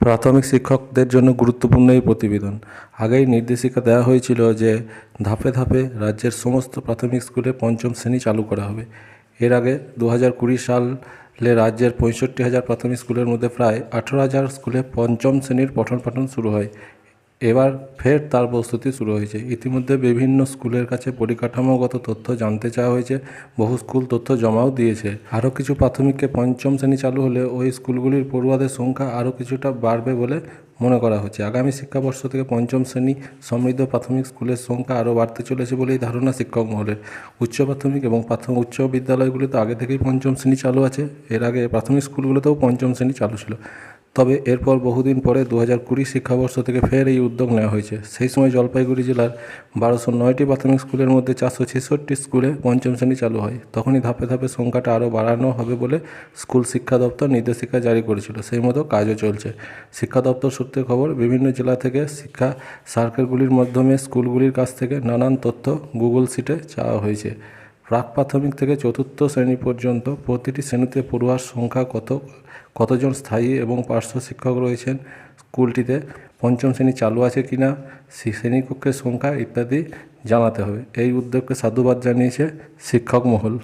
প্রাথমিক শিক্ষকদের জন্য গুরুত্বপূর্ণ এই প্রতিবেদন। আগেই নির্দেশিকা দেওয়া হয়েছিল যে ধাপে ধাপে রাজ্যের সমস্ত প্রাথমিক স্কুলে পঞ্চম শ্রেণী চালু করা হবে। এর আগে 2020 সালে রাজ্যের 65,000 প্রাথমিক স্কুলের মধ্যে প্রায় 18,000 স্কুলে পঞ্চম শ্রেণীর পঠন পাঠন শুরু হয়। এবার ফের তার প্রস্তুতি শুরু হয়েছে। ইতিমধ্যে বিভিন্ন স্কুলের কাছে পরিকাঠামোগত তথ্য জানতে চাওয়া হয়েছে, বহু স্কুল তথ্য জমাও দিয়েছে। আরও কিছু প্রাথমিকে পঞ্চম শ্রেণী চালু হলে ওই স্কুলগুলির পড়ুয়াদের সংখ্যা আরও কিছুটা বাড়বে বলে মনে করা হচ্ছে। আগামী শিক্ষাবর্ষ থেকে পঞ্চম শ্রেণী সমৃদ্ধ প্রাথমিক স্কুলের সংখ্যা আরও বাড়তে চলেছে বলেই ধারণা শিক্ষক মহলের। উচ্চ প্রাথমিক এবং উচ্চ বিদ্যালয়গুলিতে আগে থেকেই পঞ্চম শ্রেণী চালু আছে। এর আগে প্রাথমিক স্কুলগুলোতেও পঞ্চম শ্রেণী চালু ছিল। তবে এরপর বহুদিন পরে 2020 শিক্ষাবর্ষ থেকে ফের এই উদ্যোগ নেওয়া হয়েছে। সেই সময় জলপাইগুড়ি জেলার 1209টি প্রাথমিক স্কুলের মধ্যে 466 স্কুলে পঞ্চম শ্রেণী চালু হয়। তখনই ধাপে ধাপে সংখ্যাটা আরও বাড়ানো হবে বলে স্কুল শিক্ষা দপ্তর নির্দেশিকা জারি করেছিল। সেই মতো কাজও চলছে। শিক্ষা দপ্তর সূত্রে খবর, বিভিন্ন জেলা থেকে শিক্ষা সার্কেলগুলির মাধ্যমে স্কুলগুলির কাছ থেকে নানান তথ্য গুগল শিটে চাওয়া হয়েছে। প্রাক প্রাথমিক থেকে চতুর্থ শ্রেণী পর্যন্ত প্রতিটি শ্রেণীতে পড়ুয়ার সংখ্যা কতজন স্থায়ী এবং পার্শ্ব শিক্ষক রয়েছেন, স্কুলটিতে পঞ্চম শ্রেণী চালু আছে কিনা, শ্রেণীকক্ষের সংখ্যা ইত্যাদি জানাতে হবে। এই উদ্যোগকে সাধুবাদ জানিয়েছে শিক্ষক মহল।